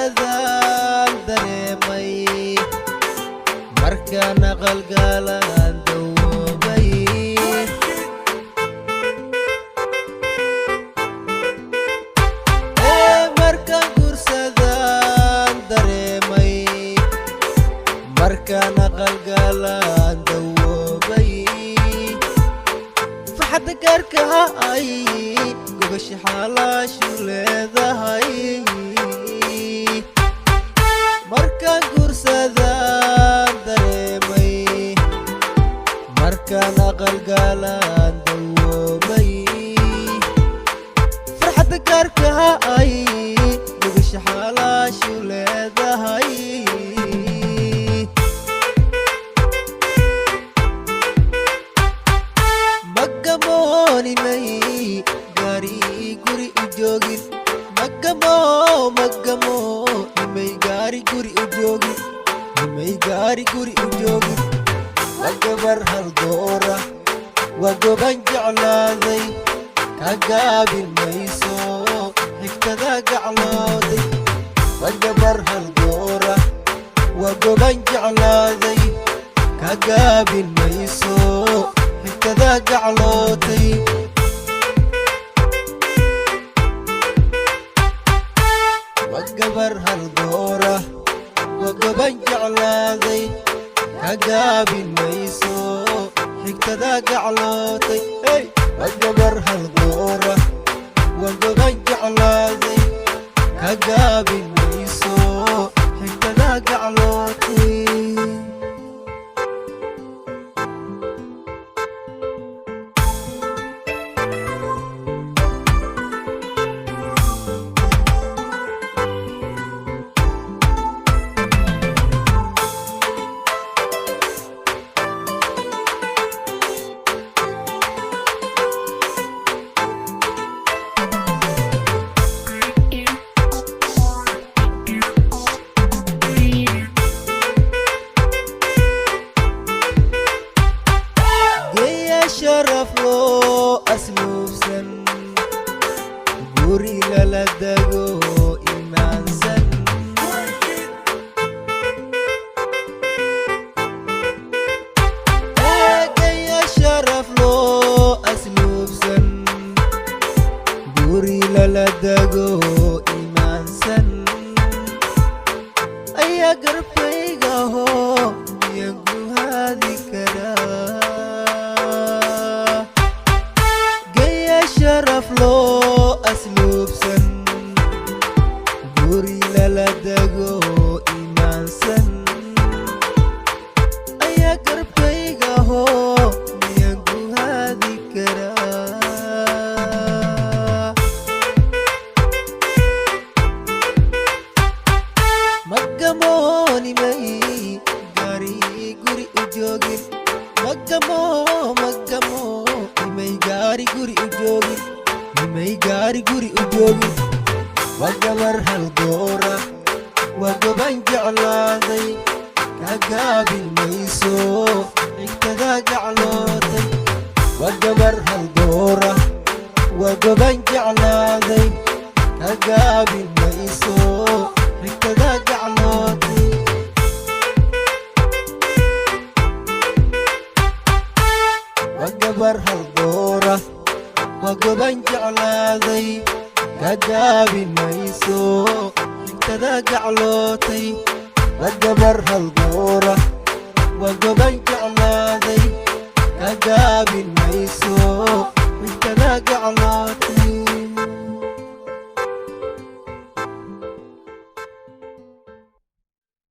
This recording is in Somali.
gursadaan dareemay markaana qalgalaan dawoobay markaan gursadaan dareemay markaana qalgalaan dawoobay farxadda gaarka ay gobasha xalaashu leedahay markaan gursadaan dareemay markaan qalgalaan dawoobay farxadda gaarka ay gobasha xalaashu leedahay magamoonimay gaari guri u joogin magamo nimay gaari guri u joogin nimay gaari guri u joogin magabar hal doora waa goban jeclaaday ka gaabin mayso xigtada gaclooday magabar hal doora waa goban jeclaaday ka gaabin mayso xigtada gaclootay magabar hal doora waa goban jeclaaday ka gaabin mayso xigtada gaclootay magabar hal doora waa goban jeclaaday ka gaabin mayso xigtada gaclootay sharaf loo asluubsan guri lala dago imaansan gaya sharaf loo asluubsan guri lala dago imaansan ayaa garabkayga hoo miyan ku haadi karaa sharaf loo asluubsan guri lala dago imaansan ayaa garabkayga hoo miyan ku haadi karaa magamoonimay gaari guri u joogin magamo nimay gaari guri u joogin nimay gaari guri u joogin magabar hal doora waa goban jeclaaday ka gaabin mayso xigtada gaclootay magabar hal doora waa goban jeclaaday ka gaabin mayso xigtada gaclootay magabar hal doora waa goban jeclaaday ka gaabin mayso xigtada gaclootay magabar hal doora waa goban jeclaaday ka gaabin